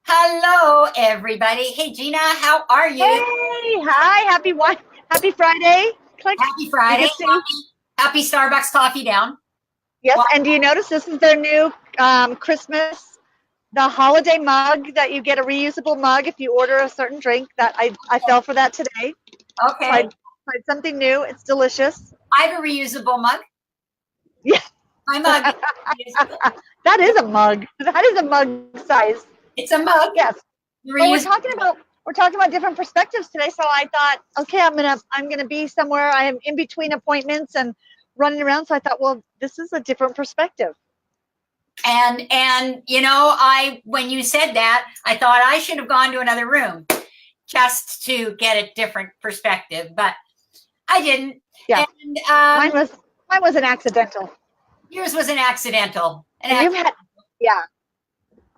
Hello, everybody. Hey, Gina, how are you? Hey, hi, happy Friday. Click. Happy You Friday. can see. Happy Starbucks coffee down. Yes, Well, and do you notice this is their new Christmas, the holiday mug that you get a reusable mug if you order a certain drink. That I fell for that today. okay. Tried something new. It's delicious. I have a reusable mug. Yeah, My mug is reusable. that is a mug. That is a mug size. It's a mug. Yes. Well, Reusable. we're talking about different perspectives today. So I thought, okay, I'm gonna be somewhere. I am in between appointments and running around. So I thought, well, this is a different perspective. And I when you said that, I thought I should have gone to another room just to get a different perspective, but I didn't. Yeah, And mine was an accidental. yours was an accidental. And you've had, yeah.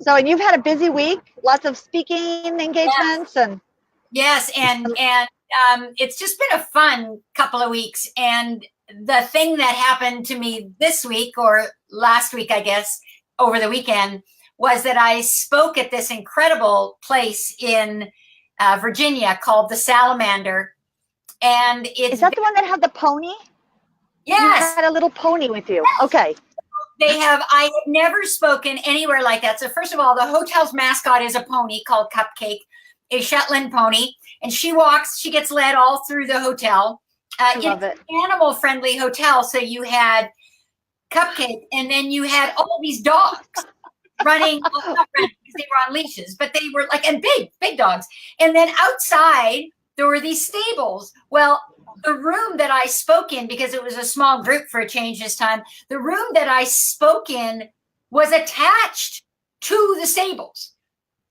So and you've had a busy week, lots of speaking engagements, and Yes, and it's just been a fun couple of weeks. And the thing that happened to me this week or last week, I guess, over the weekend, was that I spoke at this incredible place in Virginia called the Salamander, and is it's that the one that had the pony? You yes, had a little pony with you. Okay. they have. I have never spoken anywhere like that. So first of all, the hotel's mascot is a pony called Cupcake, a Shetland pony, and she gets led all through the hotel. I love It's it. an animal-friendly hotel, so you had Cupcake, and then you had all these dogs running, well, not running because they were on leashes, but they were like, and big dogs. And then outside, there were these stables. Well, the room that I spoke in, because it was a small group for a change this time, the room that I spoke in was attached to the stables.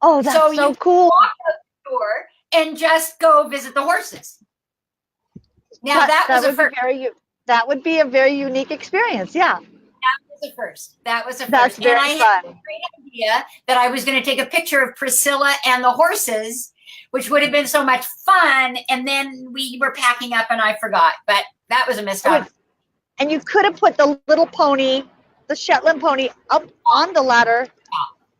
Oh, So that's you so cool. walk out the door and just go visit the horses. Now that was a first. That would be a very unique experience. Yeah, That was a first. That was a that's first. And very I had a fun. great idea that I was going to take a picture of Priscilla and the horses, which would have been so much fun. And then we were packing up and I forgot. But that was a missed opportunity. And you could have put the little pony, the Shetland pony, up on the ladder.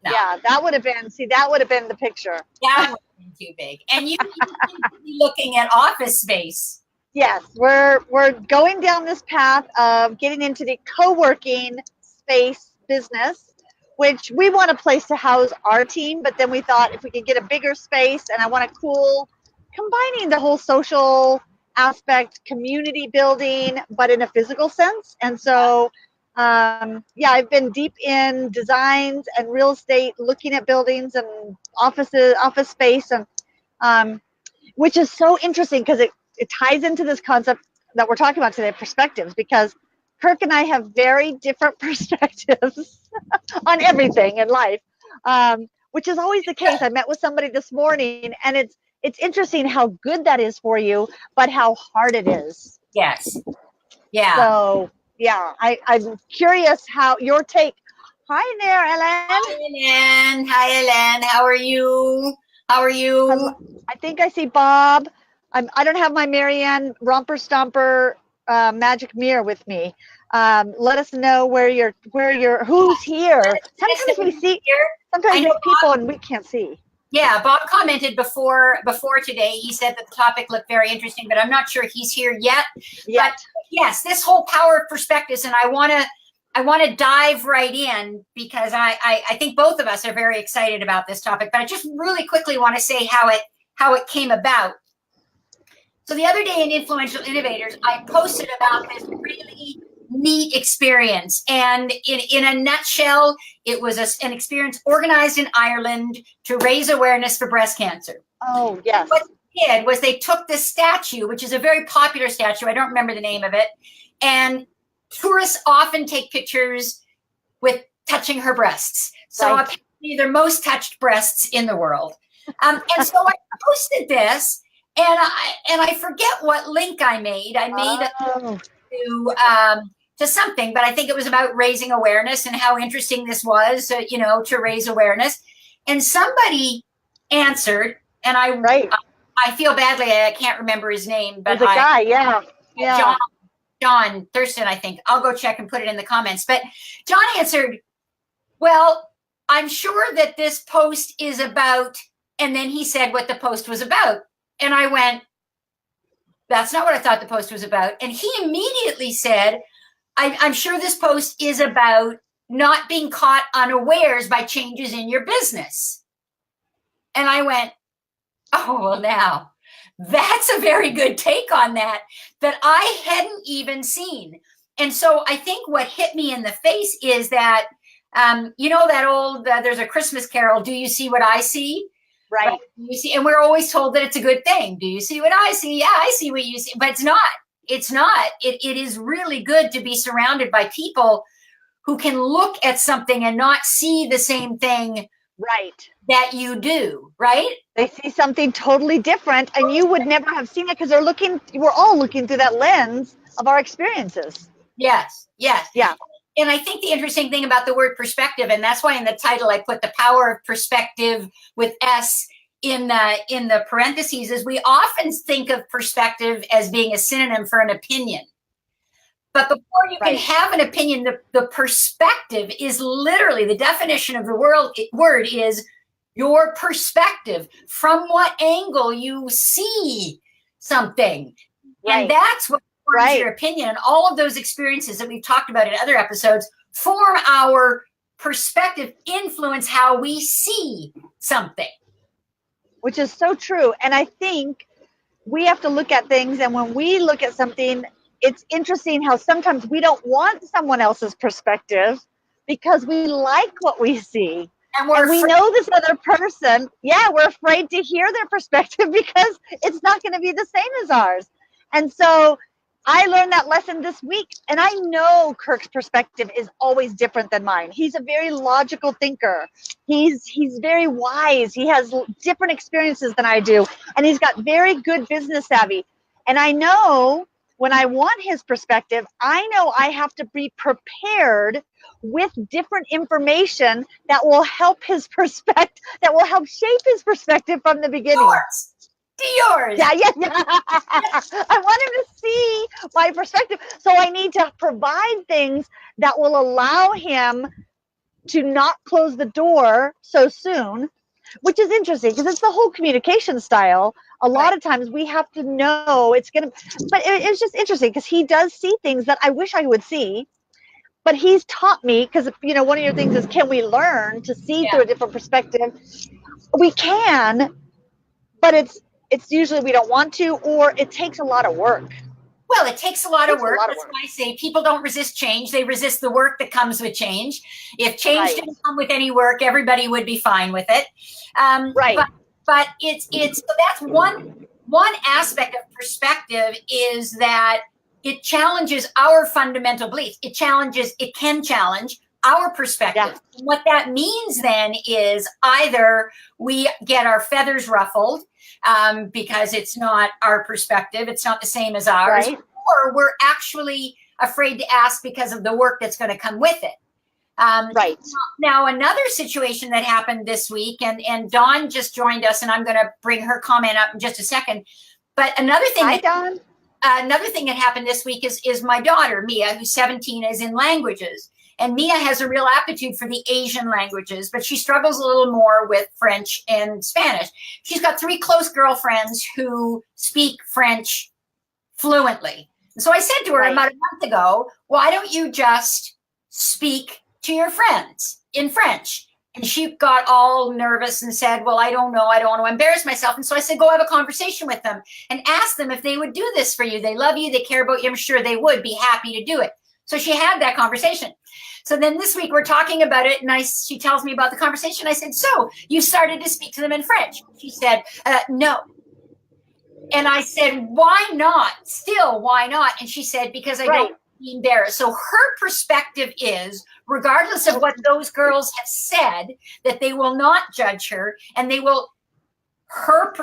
No. Yeah, that would have been. See, that would have been the picture. That would have been too big. And you need to be looking at office space. Yes, we're going down this path of getting into the co-working space business, which we want a place to house our team, but then we thought if we could get a bigger space, and I want a cool combining the whole social aspect, community building, but in a physical sense. And so yeah, I've been deep in designs and real estate, looking at buildings and office space, and which is so interesting because it ties into this concept that we're talking about today, perspectives, because Kirk and I have very different perspectives on everything in life, which is always the case. I met with somebody this morning, and it's interesting how good that is for you, but how hard it is. Yes. Yeah. So, yeah, I'm curious how your take. Hi there, Ellen. Hi, Ellen. Hi, Ellen. How are you? How are you? I think I see Bob. I don't have my Marianne Romper Stomper magic mirror with me. Let us know who's here. Sometimes we see people and we can't see. Yeah, Bob commented before today. He said that the topic looked very interesting, but I'm not sure he's here yet. But yes, this whole power of perspectives, and I want to dive right in because I think both of us are very excited about this topic. But I just really quickly want to say how it came about. So the other day in Influential Innovators, I posted about this really neat experience. And in a nutshell, it was an experience organized in Ireland to raise awareness for breast cancer. Oh, yes. What they did was they took this statue, which is a very popular statue. I don't remember the name of it. And tourists often take pictures with touching her breasts. So apparently they're most touched breasts in the world. And so I posted this. And I forget what link I made. I made to something, but I think it was about raising awareness and how interesting this was, to raise awareness. And somebody answered, and I feel badly. I can't remember his name, but the guy, yeah. John Thurston, I think. I'll go check and put it in the comments. But John answered, well, I'm sure that this post is about, and then he said what the post was about. And I went, that's not what I thought the post was about. And he immediately said, I'm sure this post is about not being caught unawares by changes in your business. And I went, oh, well, now that's a very good take on that I hadn't even seen. And so I think what hit me in the face is that, you know, that old, there's a Christmas carol, do you see what I see? Right. You see, and we're always told that it's a good thing. Do you see what I see? Yeah, I see what you see. But it's not. It's not. It is really good to be surrounded by people who can look at something and not see the same thing Right. that you do, right? They see something totally different, and you would never have seen it because we're all looking through that lens of our experiences. Yes, yes. Yeah. And I think the interesting thing about the word perspective, and that's why in the title I put the power of perspective with S in the parentheses, is we often think of perspective as being a synonym for an opinion. But before you can have an opinion, the perspective is literally, the definition of the word is your perspective, from what angle you see something. Right. And that's what forms your opinion. And all of those experiences that we've talked about in other episodes form our perspective, influence how we see something. Which is so true. And I think we have to look at things, and when we look at something, it's interesting how sometimes we don't want someone else's perspective because we like what we see. And we know this other person. Yeah, we're afraid to hear their perspective because it's not going to be the same as ours. And so I learned that lesson this week. And I know Kirk's perspective is always different than mine. He's a very logical thinker. He's very wise. He has different experiences than I do. And he's got very good business savvy. And I know when I want his perspective, I know I have to be prepared with different information that will help his perspective, that will help shape his perspective from the beginning. Yours. Yeah. I want him to see my perspective. So I need to provide things that will allow him to not close the door so soon, which is interesting because it's the whole communication style. A lot of times we have to know it's going to, but it's just interesting because he does see things that I wish I would see, but he's taught me, because, you know, one of your things is, can we learn to see through a different perspective? We can, but it's usually we don't want to, or it takes a lot of work. Well, it takes a lot of work. That's why I say people don't resist change. They resist the work that comes with change. If change didn't come with any work, everybody would be fine with it. But it's so that's one aspect of perspective, is that it challenges our fundamental beliefs. It can challenge our perspective. Yeah. What that means then is either we get our feathers ruffled because it's not our perspective, it's not the same as ours, or we're actually afraid to ask because of the work that's going to come with it. Now, another situation that happened this week, and Dawn just joined us, and I'm going to bring her comment up in just a second. But another thing, another thing that happened this week is my daughter Mia, who's 17, is in languages, and Mia has a real aptitude for the Asian languages, but she struggles a little more with French and Spanish. She's got 3 close girlfriends who speak French fluently. And so I said to her about a month ago, why don't you just speak to your friends in French? And she got all nervous and said, well, I don't know. I don't want to embarrass myself. And so I said, go have a conversation with them and ask them if they would do this for you. They love you. They care about you. I'm sure they would be happy to do it. So she had that conversation. So then this week we're talking about it, and she tells me about the conversation. I said, so you started to speak to them in French? She said, no. And I said, why not? Still, why not? And she said, because I don't be embarrassed. So her perspective is, regardless of what those girls have said, that they will not judge her, and they will, from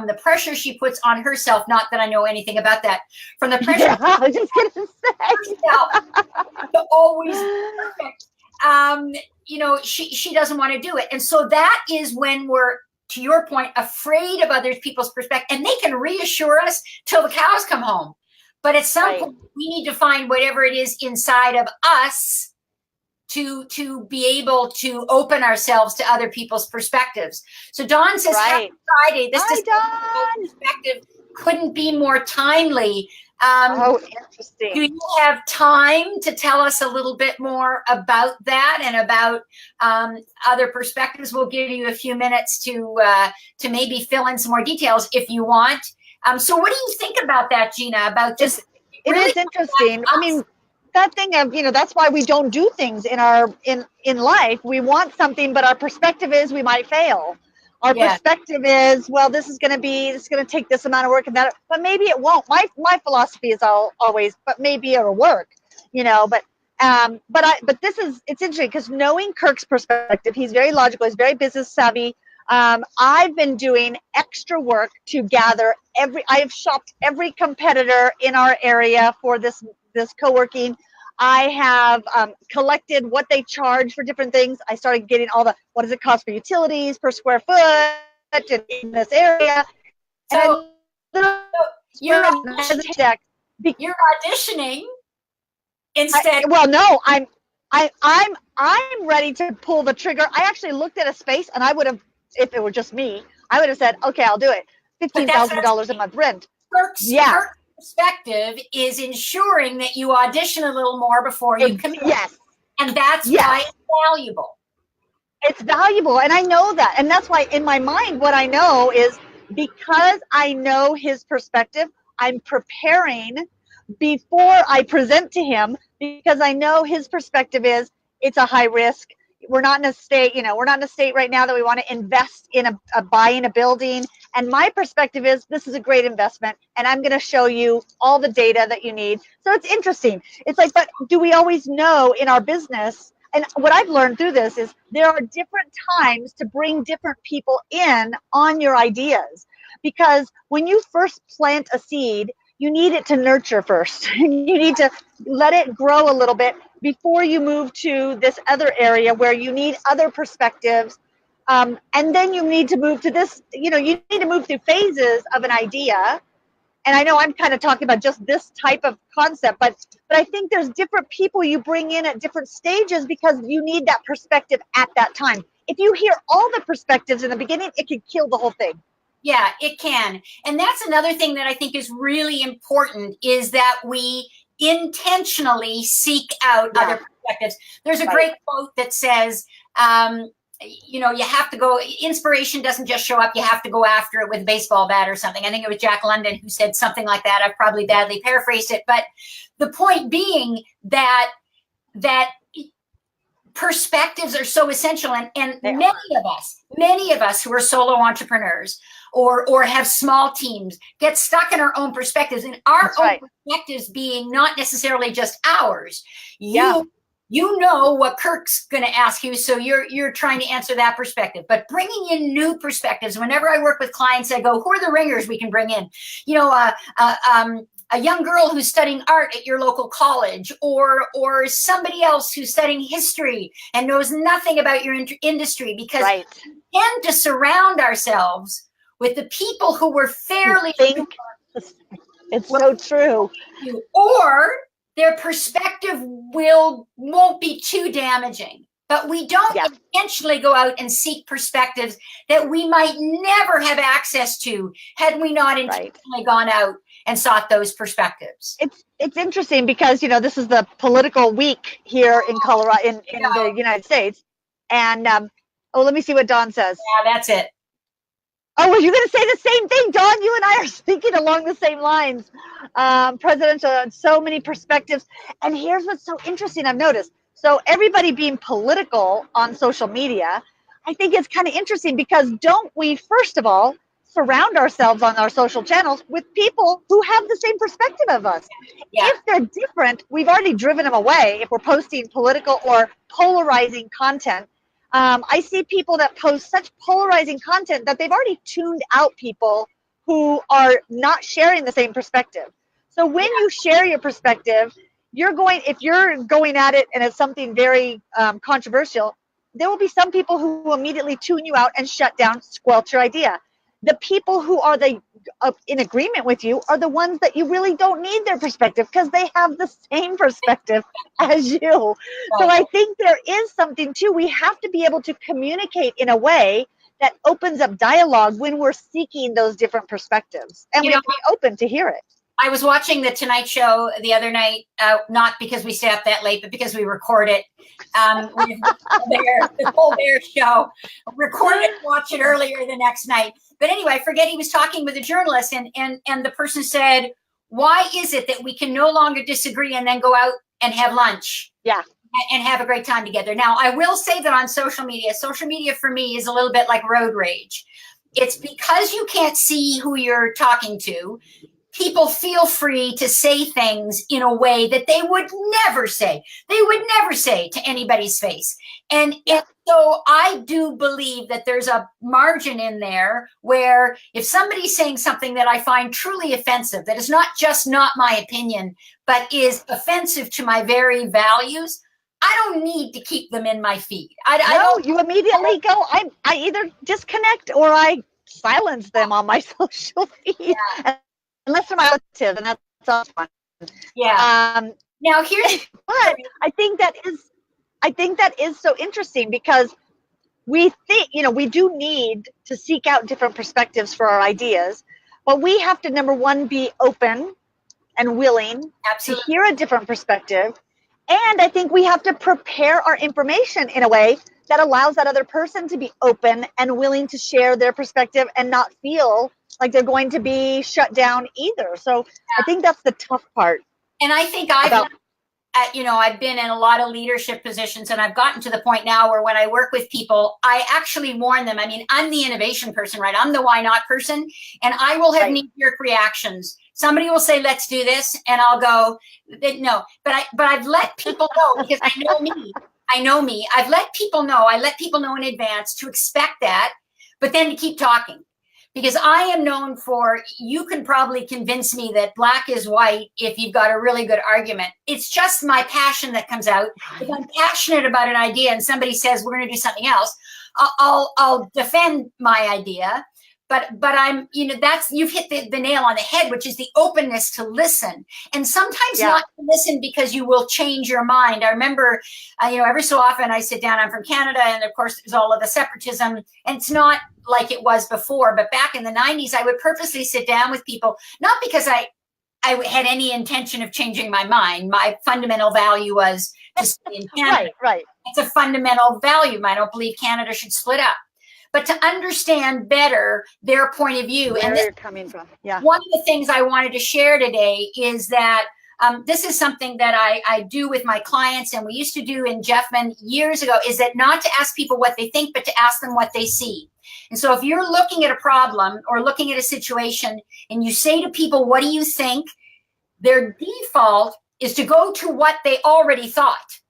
the pressure she puts on herself, not that I know anything about that, from the pressure I was just going to say to always be perfect, you know, she doesn't want to do it. And so that is when we're, to your point, afraid of other people's perspective, and they can reassure us till the cows come home. But at some point, we need to find whatever it is inside of us to be able to open ourselves to other people's perspectives. So Dawn says, Right. Happy Friday. This perspective couldn't be more timely. Interesting. Do you have time to tell us a little bit more about that and about other perspectives? We'll give you a few minutes to maybe fill in some more details if you want. So what do you think about that, Gina, about just it is interesting. I mean, that thing of, that's why we don't do things in life. We want something, but our perspective is we might fail. Our perspective is, well, this is going to take this amount of work and that, but maybe it won't. My philosophy is always, but maybe it'll work, but it's interesting because knowing Kirk's perspective, he's very logical, he's very business savvy. I've been doing extra work to gather I have shopped every competitor in our area for this co-working. I have collected what they charge for different things. I started getting what does it cost for utilities per square foot in this area. So, you're auditioning instead. No, I'm ready to pull the trigger. I actually looked at a space, and I would have, if it were just me, I would have said, okay, I'll do it. $15,000 a month rent. Kirk's perspective is ensuring that you audition a little more before you commit. Yes. And that's why it's valuable. It's valuable, and I know that. And that's why in my mind, what I know is because I know his perspective, I'm preparing before I present to him because I know his perspective is it's a high risk. We're not in a state, right now that we want to invest in buying a building. And my perspective is this is a great investment, and I'm going to show you all the data that you need. So it's interesting. It's like, but do we always know in our business? And what I've learned through this is there are different times to bring different people in on your ideas. Because when you first plant a seed, you need it to nurture first. You need to let it grow a little bit before you move to this other area where you need other perspectives. And then you need to move to this, you need to move through phases of an idea. And I know I'm kind of talking about just this type of concept, but I think there's different people you bring in at different stages because you need that perspective at that time. If you hear all the perspectives in the beginning, it can kill the whole thing. Yeah, it can. And that's another thing that I think is really important is that we intentionally seek out other perspectives. There's a great quote that says, you have to go, inspiration doesn't just show up, you have to go after it with a baseball bat or something. I think it was Jack London who said something like that. I've probably badly paraphrased it. But the point being that perspectives are so essential. And many of us who are solo entrepreneurs or have small teams get stuck in our own perspectives, and our own perspectives being not necessarily just ours. You know what Kirk's going to ask you, so you're trying to answer that perspective. But bringing in new perspectives, whenever I work with clients, I go, who are the ringers we can bring in? A young girl who's studying art at your local college, or somebody else who's studying history and knows nothing about your industry, because we tend to surround ourselves with the people who were fairly it's so true, or their perspective won't be too damaging. But we don't intentionally go out and seek perspectives that we might never have access to had we not intentionally gone out and sought those perspectives. It's interesting because this is the political week here in Colorado, in the United States, and let me see what Dawn says. Yeah, that's it. Oh, well, you're going to say the same thing, Dawn. You and I are speaking along the same lines. Presidential, so many perspectives. And here's what's so interesting I've noticed. So everybody being political on social media, I think it's kind of interesting because don't we, first of all, surround ourselves on our social channels with people who have the same perspective of us? If they're different, we've already driven them away if we're posting political or polarizing content. I see people that post such polarizing content that they've already tuned out people who are not sharing the same perspective. So when you share your perspective, if you're going at it and it's something very controversial, there will be some people who will immediately tune you out and shut down, squelch your idea. the people who are in agreement with you are the ones that you really don't need their perspective, because they have the same perspective as you. So I think there is something too. We have to be able to communicate in a way that opens up dialogue when we're seeking those different perspectives, and we have to be open to hear it. I was watching the Tonight Show the other night, not because we stay up that late, but because we record it. The Colbert Show, record it, watch it earlier the next night. But anyway, I forget, he was talking with a journalist, and the person said, why is it that we can no longer disagree and then go out and have lunch? Yeah. And have a great time together. Now, I will say that on social media for me is a little bit like road rage. It's because you can't see who you're talking to. People feel free to say things in a way that they would never say. They would never say to anybody's face. And so I do believe that there's a margin in there where if somebody's saying something that I find truly offensive, that is not just not my opinion, but is offensive to my very values, I don't need to keep them in my feed. You immediately go, I either disconnect or I silence them on my social feed. Yeah. Unless they're my relative, and that's fun. Yeah. Now here's, but I think that is so interesting, because we think, we do need to seek out different perspectives for our ideas, but we have to, number one, be open and willing to hear a different perspective. And I think we have to prepare our information in a way that allows that other person to be open and willing to share their perspective and not feel like they're going to be shut down either. So I think that's the tough part. And I think I've been in a lot of leadership positions, and I've gotten to the point now where when I work with people, I actually warn them. I mean, I'm the innovation person, right? I'm the why not person, and I will have knee-jerk reactions. Somebody will say, let's do this, and I'll go, no. But I've let people know, because I know me. I've let people know. I let people know in advance to expect that, but then to keep talking. Because I am known for, you can probably convince me that black is white if you've got a really good argument. It's just my passion that comes out. If I'm passionate about an idea and somebody says we're going to do something else, I'll defend my idea. But I'm, you've hit the nail on the head, which is the openness to listen. And sometimes not to listen because you will change your mind. I remember, every so often I sit down, I'm from Canada, and of course there's all of the separatism, and it's not like it was before, but back in the 90s, I would purposely sit down with people, not because I had any intention of changing my mind. My fundamental value was to stay in Canada. Right. It's a fundamental value. I don't believe Canada should split up. But to understand better their point of view. Where they're coming from. Yeah. One of the things I wanted to share today is that this is something that I do with my clients, and we used to do in Jeffman years ago, is that not to ask people what they think, but to ask them what they see. And so if you're looking at a problem or looking at a situation and you say to people, what do you think? Their default is to go to what they already thought.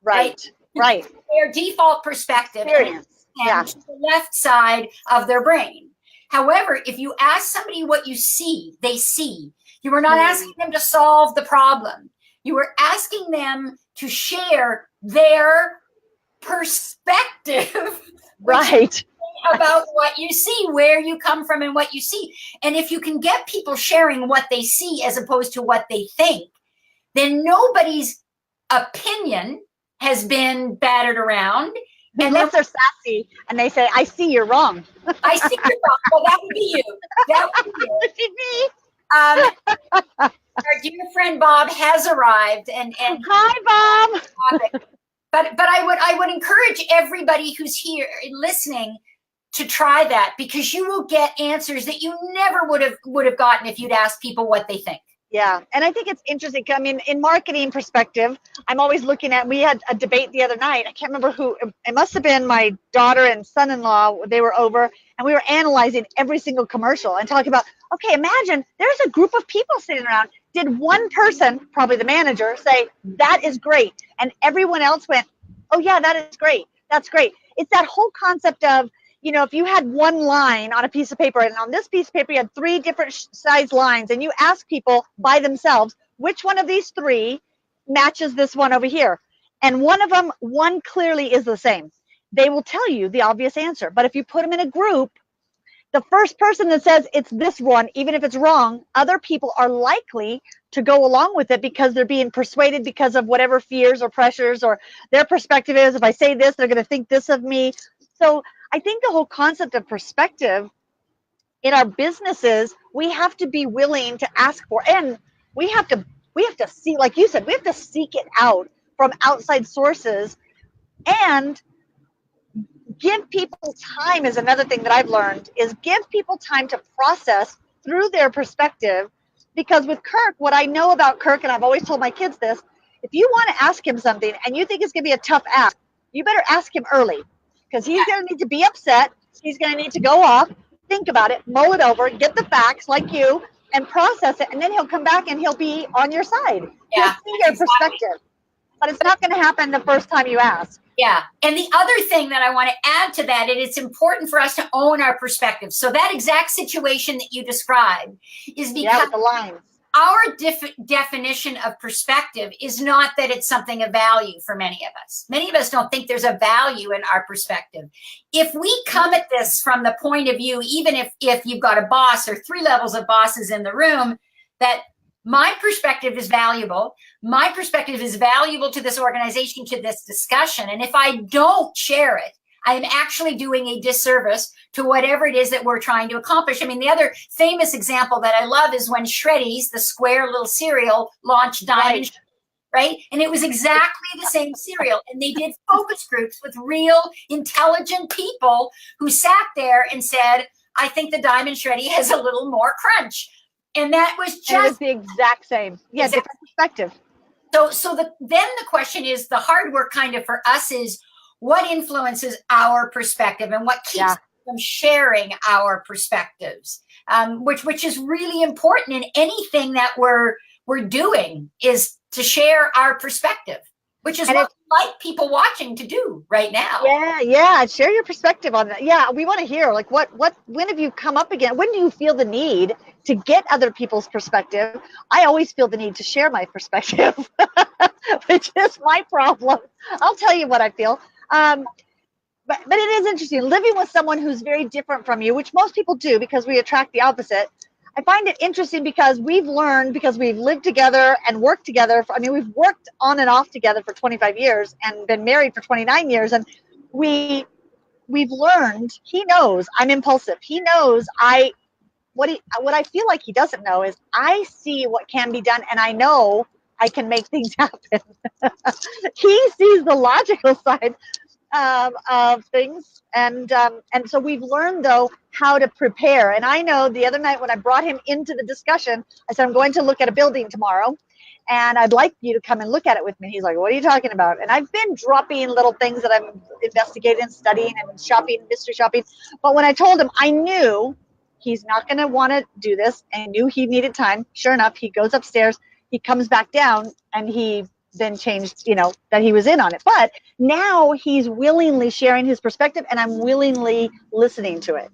Right. Their default perspective. Experience. And to the left side of their brain. However, if you ask somebody what you see, they see. You are not asking them to solve the problem. You are asking them to share their perspective. Right. About what you see, where you come from, and what you see. And if you can get people sharing what they see as opposed to what they think, then nobody's opinion has been battered around. Unless they're sassy and they say, I see you're wrong. I see you're wrong. Well, that would be you. That would be you. Our dear friend Bob has arrived. And hi, Bob. But I would encourage everybody who's here listening to try that, because you will get answers that you never would have gotten if you'd asked people what they think. Yeah. And I think it's interesting. I mean, in marketing perspective, I'm always looking at, we had a debate the other night. I can't remember who, it must have been my daughter and son-in-law. They were over and we were analyzing every single commercial and talking about, okay, imagine there's a group of people sitting around. Did one person, probably the manager, say, that is great? And everyone else went, oh yeah, that is great. That's great. It's that whole concept of, if you had one line on a piece of paper, and on this piece of paper you had 3 different size lines, and you ask people by themselves, which one of these 3 matches this one over here? And one clearly is the same. They will tell you the obvious answer. But if you put them in a group the first person that says it's this one, even if it's wrong, other people are likely to go along with it because they're being persuaded because of whatever fears or pressures or their perspective is. If I say this, they're going to think this of me. So I think the whole concept of perspective in our businesses, we have to be willing to ask for, and we have to see, like you said, we have to seek it out from outside sources, and give people time is another thing that I've learned, is give people time to process through their perspective. Because with Kirk, what I know about Kirk, and I've always told my kids this, if you want to ask him something and you think it's going to be a tough ask, you better ask him early, because he's going to need to be upset. He's going to need to go off, think about it, mull it over, get the facts like you, and process it. And then he'll come back and he'll be on your side. He'll see your perspective. But it's not going to happen the first time you ask. Yeah. And the other thing that I want to add to that, and it's important for us to own our perspective. So that exact situation that you described is because the lines. Our definition of perspective is not that it's something of value for many of us. Many of us don't think there's a value in our perspective. If we come at this from the point of view, even if you've got a boss or 3 levels of bosses in the room, that my perspective is valuable. My perspective is valuable to this organization, to this discussion. And if I don't share it, I am actually doing a disservice to whatever it is that we're trying to accomplish. I mean, the other famous example that I love is when Shreddies, the square little cereal, launched Diamond, right? And it was exactly the same cereal. And they did focus groups with real intelligent people who sat there and said, I think the Diamond Shreddy has a little more crunch. And that was just the exact same. Yeah, exactly. Different perspective. Then the question is, the hard work kind of for us is, what influences our perspective and what keeps us from sharing our perspectives, which is really important in anything that we're doing, is to share our perspective, which is what we like people watching to do right now. Yeah. Share your perspective on that. Yeah, we want to hear, like, when have you come up again? When do you feel the need to get other people's perspective? I always feel the need to share my perspective, which is my problem. I'll tell you what I feel. But it is interesting living with someone who's very different from you, which most people do because we attract the opposite. I find it interesting because we've learned, because we've lived together and worked together. We've worked on and off together for 25 years and been married for 29 years. And we've learned, he knows I'm impulsive. He knows what I feel like he doesn't know is I see what can be done, and I know I can make things happen. He sees the logical side of things, and so we've learned, though, how to prepare. And I know the other night when I brought him into the discussion, I said, I'm going to look at a building tomorrow, and I'd like you to come and look at it with me. He's like, what are you talking about? And I've been dropping little things that I'm investigating and studying and shopping, mystery shopping. But when I told him, I knew he's not going to want to do this, and knew he needed time. Sure enough, he goes upstairs, he comes back down, and he then changed, that he was in on it. But now he's willingly sharing his perspective, and I'm willingly listening to it.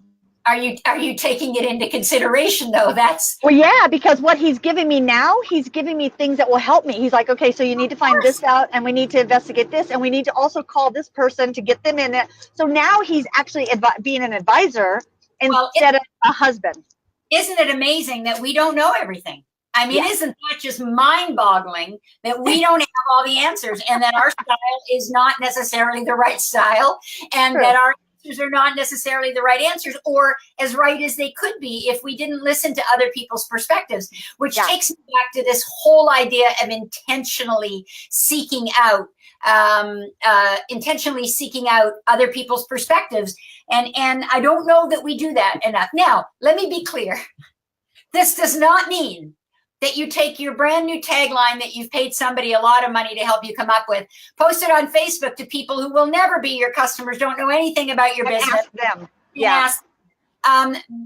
Are you taking it into consideration, though? Well, yeah, because what he's giving me now, he's giving me things that will help me. He's like, okay, so you need to find this out, and we need to investigate this, and we need to also call this person to get them in it. So now he's actually being an advisor instead of a husband. Isn't it amazing that we don't know everything? I mean, isn't that just mind-boggling that we don't have all the answers, and that our style is not necessarily the right style, and that our answers are not necessarily the right answers, or as right as they could be if we didn't listen to other people's perspectives, which takes me back to this whole idea of intentionally seeking out other people's perspectives. And I don't know that we do that enough. Now, let me be clear. This does not mean that you take your brand new tagline that you've paid somebody a lot of money to help you come up with, post it on Facebook to people who will never be your customers, don't know anything about your business. Ask them. Ask.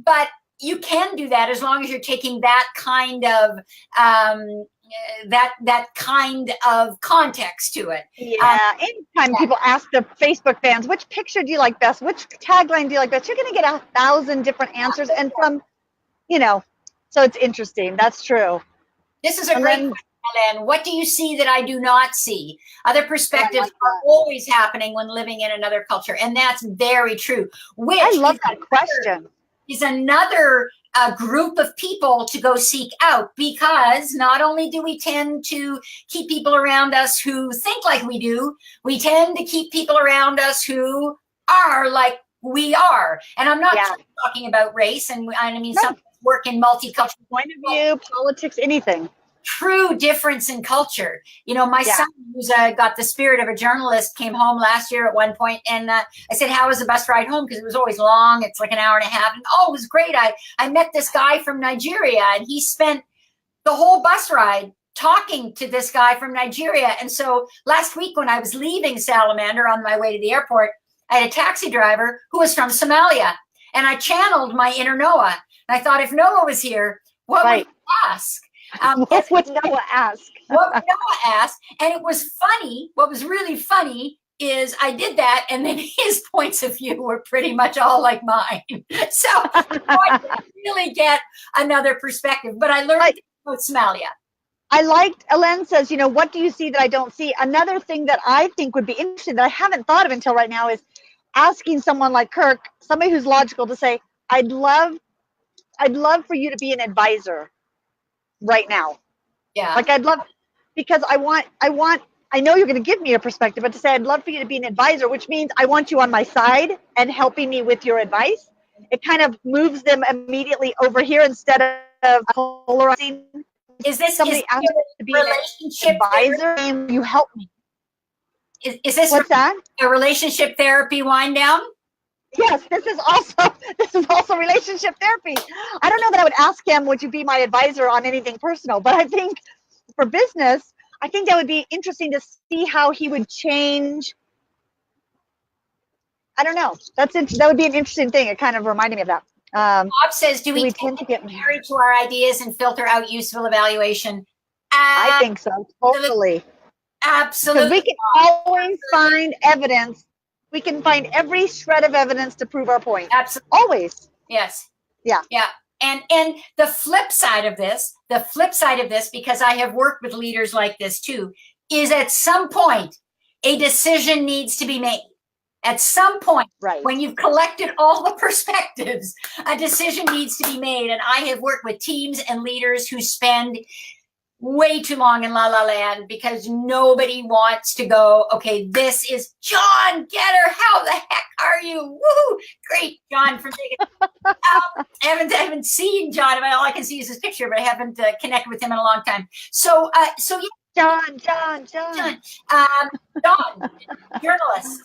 But you can do that as long as you're taking that kind of that kind of context to it. Anytime people ask the Facebook fans, which picture do you like best? Which tagline do you like best? You're going to get 1,000 different answers, and from, so it's interesting. That's true. This is a great question, Ellen. What do you see that I do not see? Other perspectives are always happening when living in another culture, and that's very true. I love that question. is another group of people to go seek out, because not only do we tend to keep people around us who think like we do, we tend to keep people around us who are like we are. And I'm not talking about race, and I mean, some work in multicultural point of view, politics, anything. True difference in culture. You know, my son, who's got the spirit of a journalist, came home last year at one point, and I said, how was the bus ride home? Because it was always long. It's like an hour and a half. And it was great. I met this guy from Nigeria, and he spent the whole bus ride talking to this guy from Nigeria. And so last week when I was leaving Salamander on my way to the airport, I had a taxi driver who was from Somalia, and I channeled my inner Noah. And I thought, if Noah was here, what would he ask? What would Noah ask? What would Noah ask? And it was funny. What was really funny is I did that, and then his points of view were pretty much all like mine. So I didn't really get another perspective, but I learned about Somalia. I liked, Ellen says, you know, what do you see that I don't see? Another thing that I think would be interesting that I haven't thought of until right now is asking someone like Kirk, somebody who's logical, to say, I'd love for you to be an advisor right now. Yeah. Like I'd love, because I know you're going to give me a perspective, but to say I'd love for you to be an advisor, which means I want you on my side and helping me with your advice. It kind of moves them immediately over here instead of polarizing. Is this somebody asking to be relationship an advisor and you help me? Is this what's that? A relationship therapy wind down? Yes, this is also relationship therapy. I don't know that I would ask him, would you be my advisor on anything personal? But I think for business, I think that would be interesting to see how he would change. I don't know. That would be an interesting thing. It kind of reminded me of that. Bob says, do we tend to get married to our ideas and filter out useful evaluation? I think so. Totally. Absolutely. Because we can always find evidence. We can find every shred of evidence to prove our point. Absolutely. Always. Yes. Yeah. Yeah. And the flip side of this, because I have worked with leaders like this too, is at some point, a decision needs to be made. At some point, when you've collected all the perspectives, a decision needs to be made. And I have worked with teams and leaders who spend way too long in La La Land because nobody wants to go, okay, this is John Getter. How the heck are you? Woohoo! Great, John, for taking I haven't seen John. All I can see is his picture, but I haven't connected with him in a long time. So yeah. John, journalist,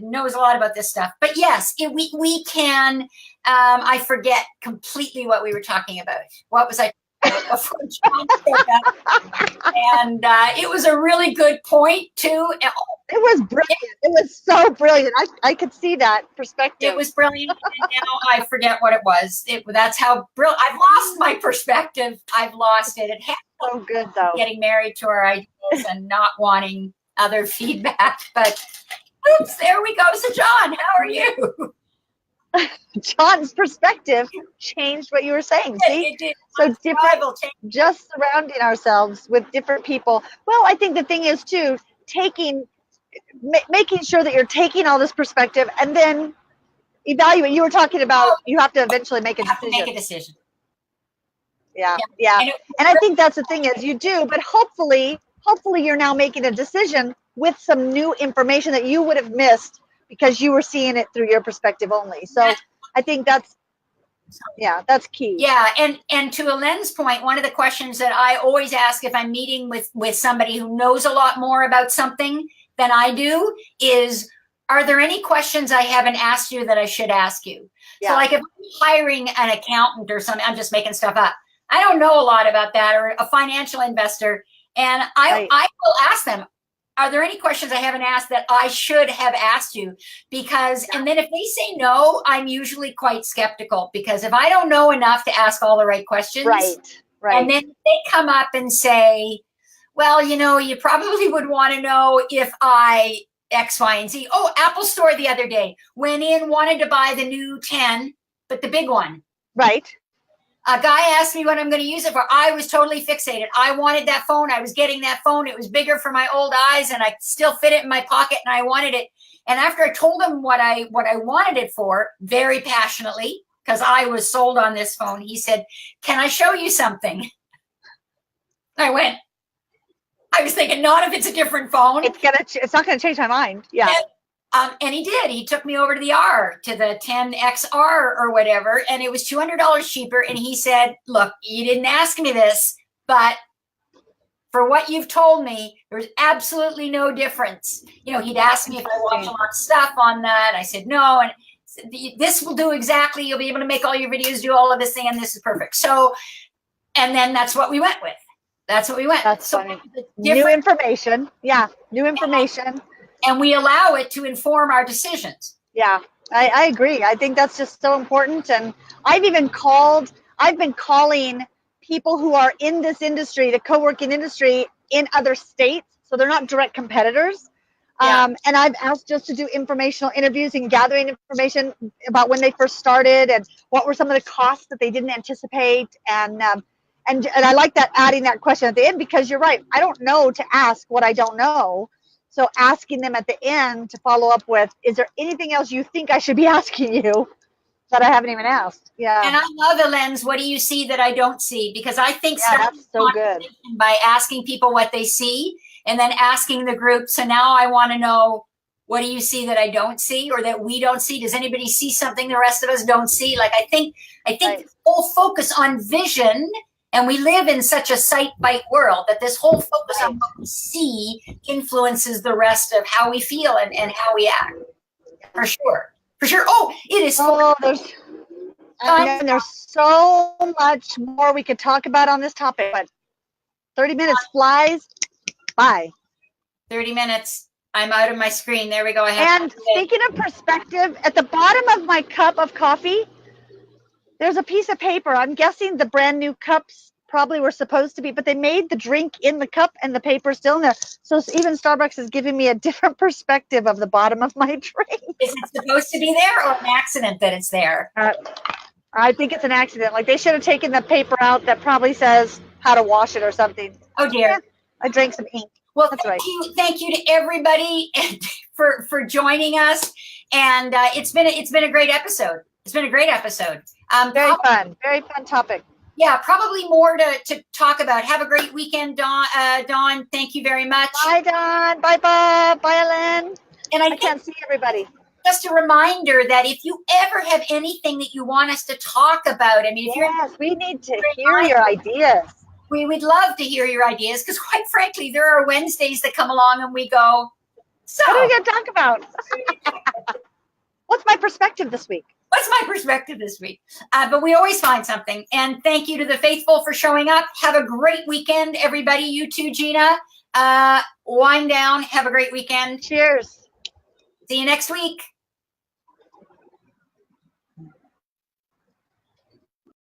knows a lot about this stuff. But yes, we can. I forget completely what we were talking about. What was I? Before John said that. And it was a really good point too. It was brilliant. It was so brilliant. I could see that perspective. It was brilliant, and now I forget what it was. That's how brilliant. I've lost my perspective. I've lost it. It had so good though. Getting married to our ideas and not wanting other feedback. But oops, there we go. So John, how are you? John's perspective changed what you were saying. See, it did. So different. Just surrounding ourselves with different people. Well, I think the thing is too making sure that you're taking all this perspective and then evaluate. You were talking about you have to eventually make a decision. Yeah. And I think that's the thing is you do, but hopefully you're now making a decision with some new information that you would have missed because you were seeing it through your perspective only. So I think that's key. Yeah. And to Elaine's point, one of the questions that I always ask if I'm meeting with somebody who knows a lot more about something than I do is, are there any questions I haven't asked you that I should ask you? Yeah. So like if I'm hiring an accountant or something, I'm just making stuff up. I don't know a lot about that, or a financial investor. And I will ask them, are there any questions I haven't asked that I should have asked you? Because, and then if they say no, I'm usually quite skeptical, because if I don't know enough to ask all the right questions, and then they come up and say, well, you probably would want to know if I X, Y, and Z. Oh, Apple Store the other day, went in, wanted to buy the new 10, but the big one. Right. A guy asked me what I'm going to use it for. I was totally fixated. I wanted that phone. I was getting that phone. It was bigger for my old eyes, and I still fit it in my pocket, and I wanted it. And after I told him what I wanted it for, very passionately, because I was sold on this phone. He said, "Can I show you something?" I went, I was thinking, not if it's a different phone. It's not gonna change my mind. Yeah. And he did. He took me over to the 10XR or whatever, and it was $200 cheaper. And he said, "Look, you didn't ask me this, but for what you've told me, there's absolutely no difference." You know, he'd asked me if I watch a lot of stuff on that. I said no, and this will do exactly. You'll be able to make all your videos, do all of this thing, and this is perfect. So, and then that's what we went with. That's what we went. That's so funny. New information. Yeah, new information. And we allow it to inform our decisions. Yeah, I agree. I think that's just so important. And I've been calling people who are in this industry, the co-working industry, in other states. So they're not direct competitors. Yeah. And I've asked just to do informational interviews and gathering information about when they first started and what were some of the costs that they didn't anticipate. And I like that, adding that question at the end, because you're right. I don't know to ask what I don't know. So asking them at the end to follow up with, is there anything else you think I should be asking you that I haven't even asked? Yeah. And I love Elaine's, what do you see that I don't see? Because I think that's so good. By asking people what they see and then asking the group, so now I want to know, what do you see that I don't see or that we don't see? Does anybody see something the rest of us don't see? Like, I think right. The whole focus on vision, and we live in such a sight-bite world, that this whole focus on what we see influences the rest of how we feel and how we act. For sure. For sure. Oh, it is. There's so much more we could talk about on this topic, but 30 minutes flies by. 30 minutes. I'm out of my screen. There we go. And speaking of perspective, at the bottom of my cup of coffee, there's a piece of paper. I'm guessing the brand new cups probably were supposed to be, but they made the drink in the cup and the paper still in there. So even Starbucks is giving me a different perspective of the bottom of my drink. Is it supposed to be there or an accident that it's there? I think it's an accident. Like, they should have taken the paper out that probably says how to wash it or something. Oh dear. Yeah, I drank some ink. Well, that's right. Thank you to everybody for joining us. And it's been a great episode. It's been a great episode. Very fun topic. Yeah, probably more to talk about. Have a great weekend, Dawn. Dawn, thank you very much. Bye, Dawn. Bye, Bob. Bye, Ellen. And I can't see everybody. Just a reminder that if you ever have anything that you want us to talk about, I mean, if we need to hear your ideas. We would love to hear your ideas, because quite frankly, there are Wednesdays that come along and we go, so what are we going to talk about? What's my perspective this week? What's my perspective this week? But we always find something. And thank you to the faithful for showing up. Have a great weekend, everybody. You too, Gina. Wind down. Have a great weekend. Cheers. See you next week.